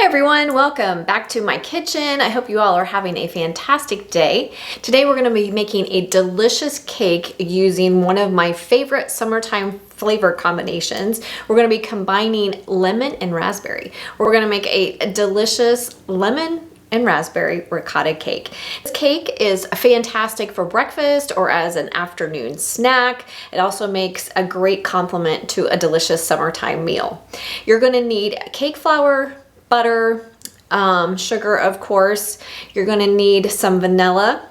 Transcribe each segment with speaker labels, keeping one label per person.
Speaker 1: Hi everyone, welcome back to my kitchen. I hope you all are having a fantastic day. Today we're going to be making a delicious cake using one of my favorite summertime flavor combinations. We're going to be combining lemon and raspberry. We're going to make a delicious lemon and raspberry ricotta cake. This cake is fantastic for breakfast or as an afternoon snack. It also makes a great complement to a delicious summertime meal. You're going to need cake flour, butter, sugar, of course. You're going to need some vanilla,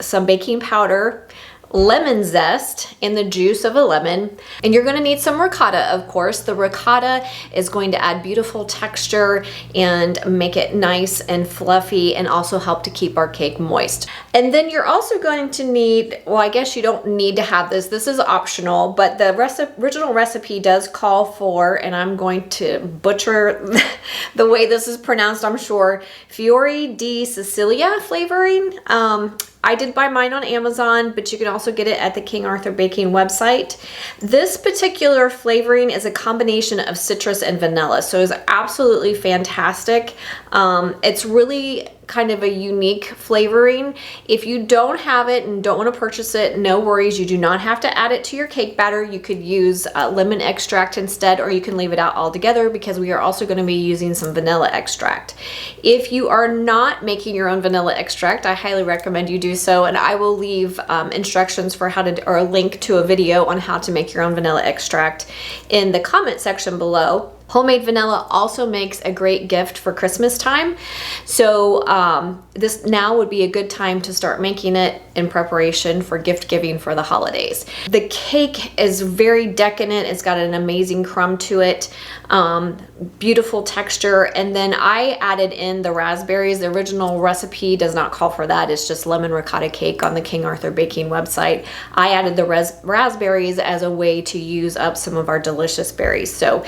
Speaker 1: some baking powder, lemon zest and the juice of a lemon, and you're going to need some ricotta, of course. The ricotta is going to add beautiful texture and make it nice and fluffy and also help to keep our cake moist. And then you're also going to need, well, I guess you don't need to have this. This is optional, but the original recipe does call for, and I'm going to butcher the way this is pronounced, I'm sure, Fiori di Sicilia flavoring. I did buy mine on Amazon, but you can also get it at the King Arthur Baking website. This particular flavoring is a combination of citrus and vanilla, so it's absolutely fantastic. It's really kind of a unique flavoring. If you don't have it and don't want to purchase it, no worries. You do not have to add it to your cake batter. You could use lemon extract instead, or you can leave it out altogether because we are also going to be using some vanilla extract. If you are not making your own vanilla extract, I highly recommend you do so, and I will leave instructions for how to, or a link to a video on how to make your own vanilla extract in the comment section below. Homemade vanilla also makes a great gift for Christmas time. So this now would be a good time to start making it in preparation for gift giving for the holidays. The cake is very decadent. It's got an amazing crumb to it, beautiful texture. And then I added in the raspberries. The original recipe does not call for that. It's just lemon ricotta cake on the King Arthur Baking website. I added the raspberries as a way to use up some of our delicious berries. So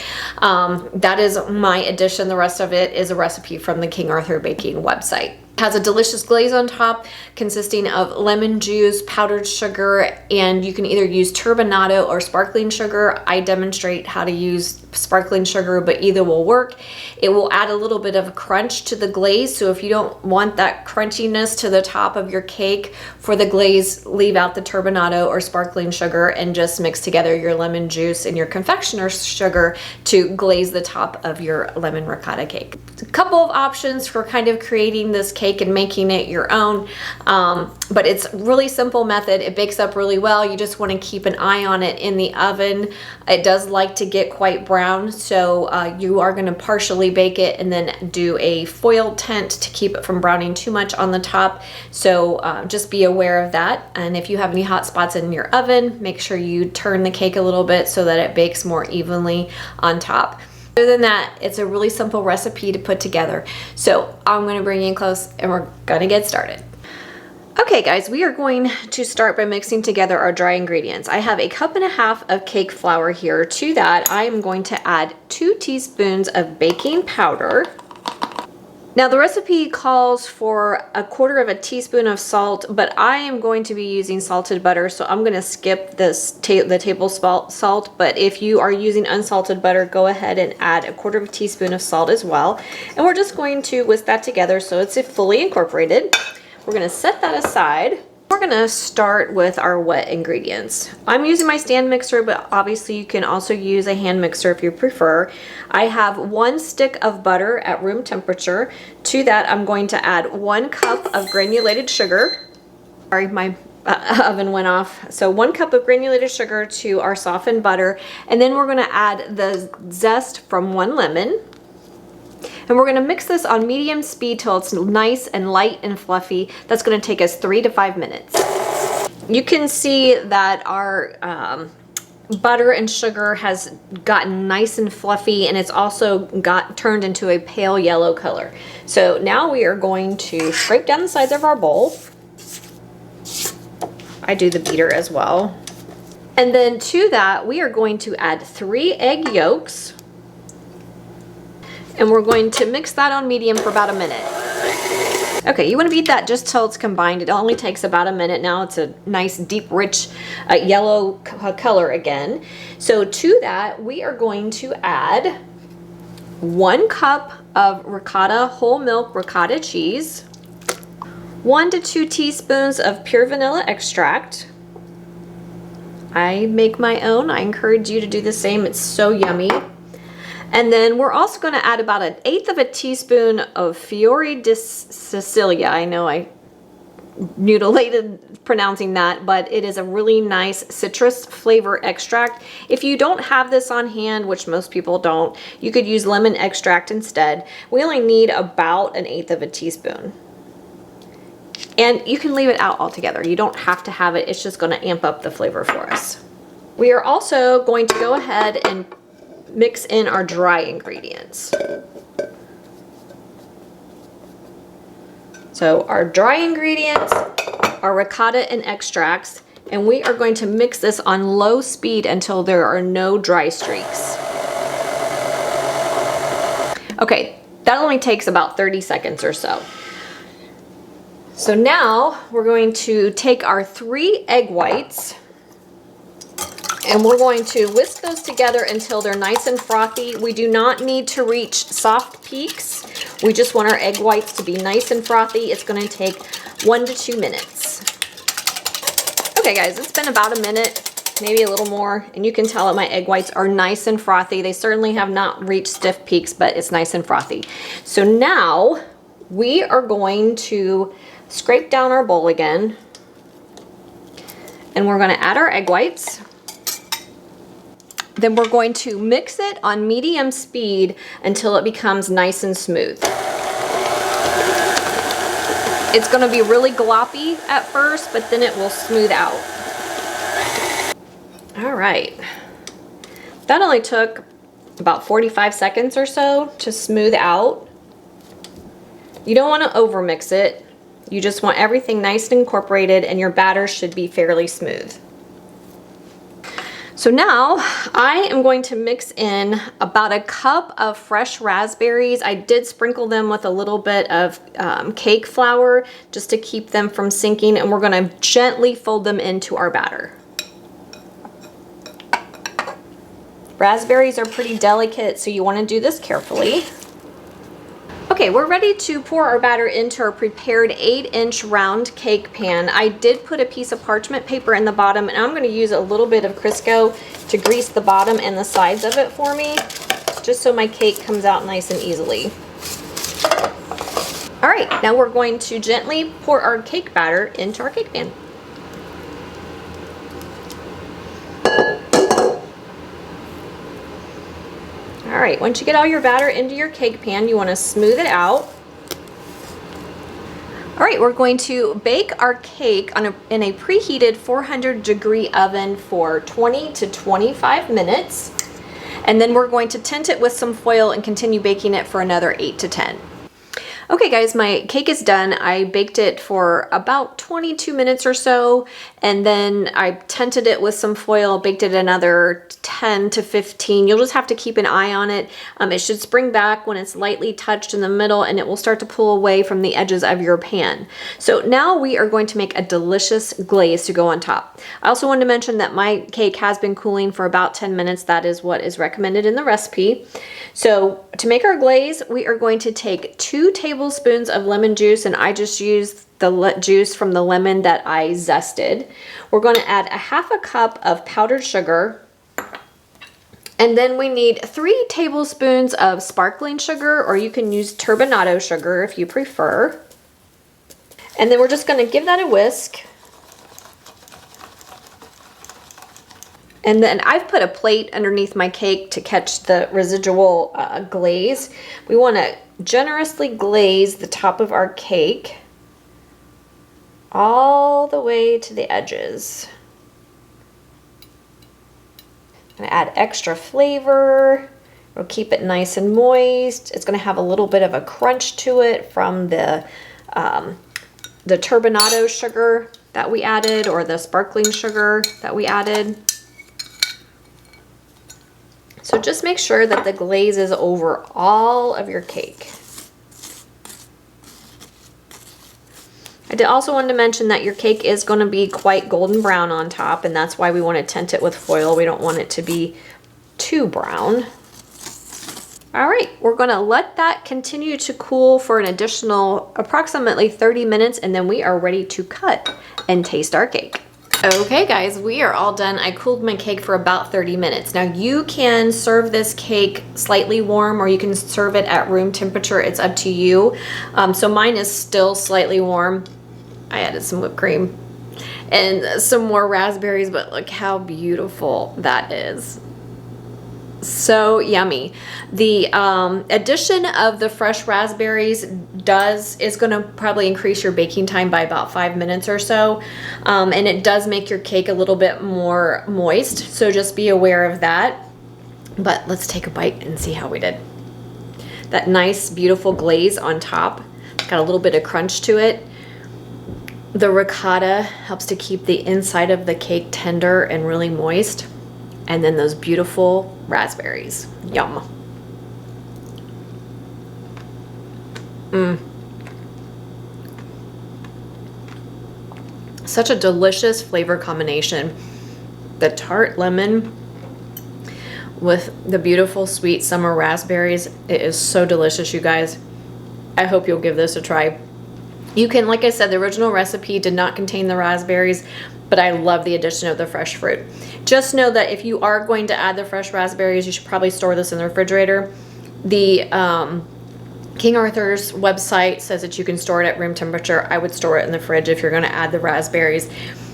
Speaker 1: that is my addition. The rest of it is a recipe from the King Arthur Baking website. It has a delicious glaze on top consisting of lemon juice, powdered sugar, and you can either use turbinado or sparkling sugar. I demonstrate how to use sparkling sugar, but either will work. It will add a little bit of crunch to the glaze, so if you don't want that crunchiness to the top of your cake for the glaze, leave out the turbinado or sparkling sugar and just mix together your lemon juice and your confectioner's sugar to glaze the top of your lemon ricotta cake. A couple of options for kind of creating this cake and making it your own, but it's a really simple method. It bakes up really well. You just want to keep an eye on it in the oven. It does like to get quite brown, so you are going to partially bake it and then do a foil tent to keep it from browning too much on the top. So just be aware of that. And if you have any hot spots in your oven, make sure you turn the cake a little bit so that it bakes more evenly on top. Other than that, it's a really simple recipe to put together. So I'm going to bring you in close and we're going to get started. Okay guys, we are going to start by mixing together our dry ingredients. I have 1.5 cups of cake flour here. To that, I am going to add 2 teaspoons of baking powder. Now the recipe calls for 1/4 teaspoon of salt, but I am going to be using salted butter, so I'm going to skip this the table salt. But if you are using unsalted butter, go ahead and add 1/4 teaspoon of salt as well. And we're just going to whisk that together so it's fully incorporated. We're going to set that aside. We're going to start with our wet ingredients. I'm using my stand mixer, but obviously you can also use a hand mixer if you prefer. I have 1 stick of butter at room temperature. To that, I'm going to add 1 cup of granulated sugar. Sorry, my oven went off. So 1 cup of granulated sugar to our softened butter. And then we're going to add the zest from 1 lemon. And we're going to mix this on medium speed till it's nice and light and fluffy. That's going to take us 3 to 5 minutes. You can see that our butter and sugar has gotten nice and fluffy, and it's also turned into a pale yellow color. So now we are going to scrape down the sides of our bowl. I do the beater as well. And then to that, we are going to add 3 egg yolks. And we're going to mix that on medium for about 1 minute. Okay, you want to beat that just till it's combined. It only takes about 1 minute. Now it's a nice, deep, rich yellow color again. So to that, we are going to add 1 cup of ricotta, whole milk ricotta cheese, 1 to 2 teaspoons of pure vanilla extract. I make my own. I encourage you to do the same. It's so yummy. And then we're also going to add about 1/8 of a teaspoon of Fiori di Sicilia. I know I mutilated pronouncing that, but it is a really nice citrus flavor extract. If you don't have this on hand, which most people don't, you could use lemon extract instead. We only need about 1/8 of a teaspoon. And you can leave it out altogether. You don't have to have it. It's just going to amp up the flavor for us. We are also going to go ahead and mix in our dry ingredients. So our dry ingredients are ricotta and extracts, and we are going to mix this on low speed until there are no dry streaks. Okay, that only takes about 30 seconds or so. So now we're going to take our 3 egg whites and we're going to whisk those together until they're nice and frothy. We do not need to reach soft peaks. We just want our egg whites to be nice and frothy. It's going to take 1 to 2 minutes. Okay guys, it's been about a minute, maybe a little more, and you can tell that my egg whites are nice and frothy. They certainly have not reached stiff peaks, but it's nice and frothy. So now we are going to scrape down our bowl again, and we're going to add our egg whites. Then we're going to mix it on medium speed until it becomes nice and smooth. It's going to be really gloppy at first, but then it will smooth out. All right. That only took about 45 seconds or so to smooth out. You don't want to overmix it. You just want everything nice and incorporated, and your batter should be fairly smooth. So now I am going to mix in about 1 cup of fresh raspberries. I did sprinkle them with a little bit of cake flour just to keep them from sinking, and we're going to gently fold them into our batter. Raspberries are pretty delicate, so you want to do this carefully. Okay, we're ready to pour our batter into our prepared 8-inch round cake pan. I did put a piece of parchment paper in the bottom, and I'm going to use a little bit of Crisco to grease the bottom and the sides of it for me, just so my cake comes out nice and easily. All right, now we're going to gently pour our cake batter into our cake pan. All right, once you get all your batter into your cake pan, you want to smooth it out. All right, we're going to bake our cake in a preheated 400-degree oven for 20 to 25 minutes. And then we're going to tint it with some foil and continue baking it for another 8 to 10. Okay guys, my cake is done. I baked it for about 22 minutes or so, and then I tinted it with some foil, baked it another 10 to 15. You'll just have to keep an eye on it. It should spring back when it's lightly touched in the middle, and it will start to pull away from the edges of your pan. So now we are going to make a delicious glaze to go on top. I also wanted to mention that my cake has been cooling for about 10 minutes. That is what is recommended in the recipe. So to make our glaze, we are going to take 2 tablespoons of lemon juice, and I just used the juice from the lemon that I zested. We're going to add 1/2 cup of powdered sugar, and then we need 3 tablespoons of sparkling sugar, or you can use turbinado sugar if you prefer. And then we're just going to give that a whisk. And then I've put a plate underneath my cake to catch the residual glaze. We want to generously glaze the top of our cake all the way to the edges. I'm going to add extra flavor. We'll keep it nice and moist. It's going to have a little bit of a crunch to it from the turbinado sugar that we added, or the sparkling sugar that we added. So just make sure that the glaze is over all of your cake. I also wanted to mention that your cake is going to be quite golden brown on top, and that's why we want to tint it with foil. We don't want it to be too brown. All right, we're gonna let that continue to cool for an additional approximately 30 minutes, and then we are ready to cut and taste our cake. Okay guys, we are all done. I cooled my cake for about 30 minutes. Now you can serve this cake slightly warm or you can serve it at room temperature. It's up to you. So mine is still slightly warm. I added some whipped cream and some more raspberries, but look how beautiful that is. So yummy. The addition of the fresh raspberries is going to probably increase your baking time by about 5 minutes or so, and it does make your cake a little bit more moist, so just be aware of that. But let's take a bite and see how we did. That nice beautiful glaze on top, it's got a little bit of crunch to it. The ricotta helps to keep the inside of the cake tender and really moist. And then those beautiful raspberries. Yum. Such a delicious flavor combination. The tart lemon with the beautiful sweet summer raspberries. It is so delicious, you guys. I hope you'll give this a try. You can, like I said, the original recipe did not contain the raspberries, but I love the addition of the fresh fruit. Just know that if you are going to add the fresh raspberries, you should probably store this in the refrigerator. The King Arthur's website says that you can store it at room temperature. I would store it in the fridge if you're going to add the raspberries.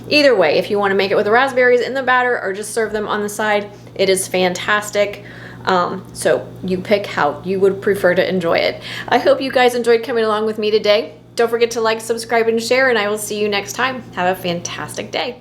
Speaker 1: Either way, if you want to make it with the raspberries in the batter or just serve them on the side, it is fantastic. So you pick how you would prefer to enjoy it. I hope you guys enjoyed coming along with me today. Don't forget to like, subscribe, and share, and I will see you next time. Have a fantastic day.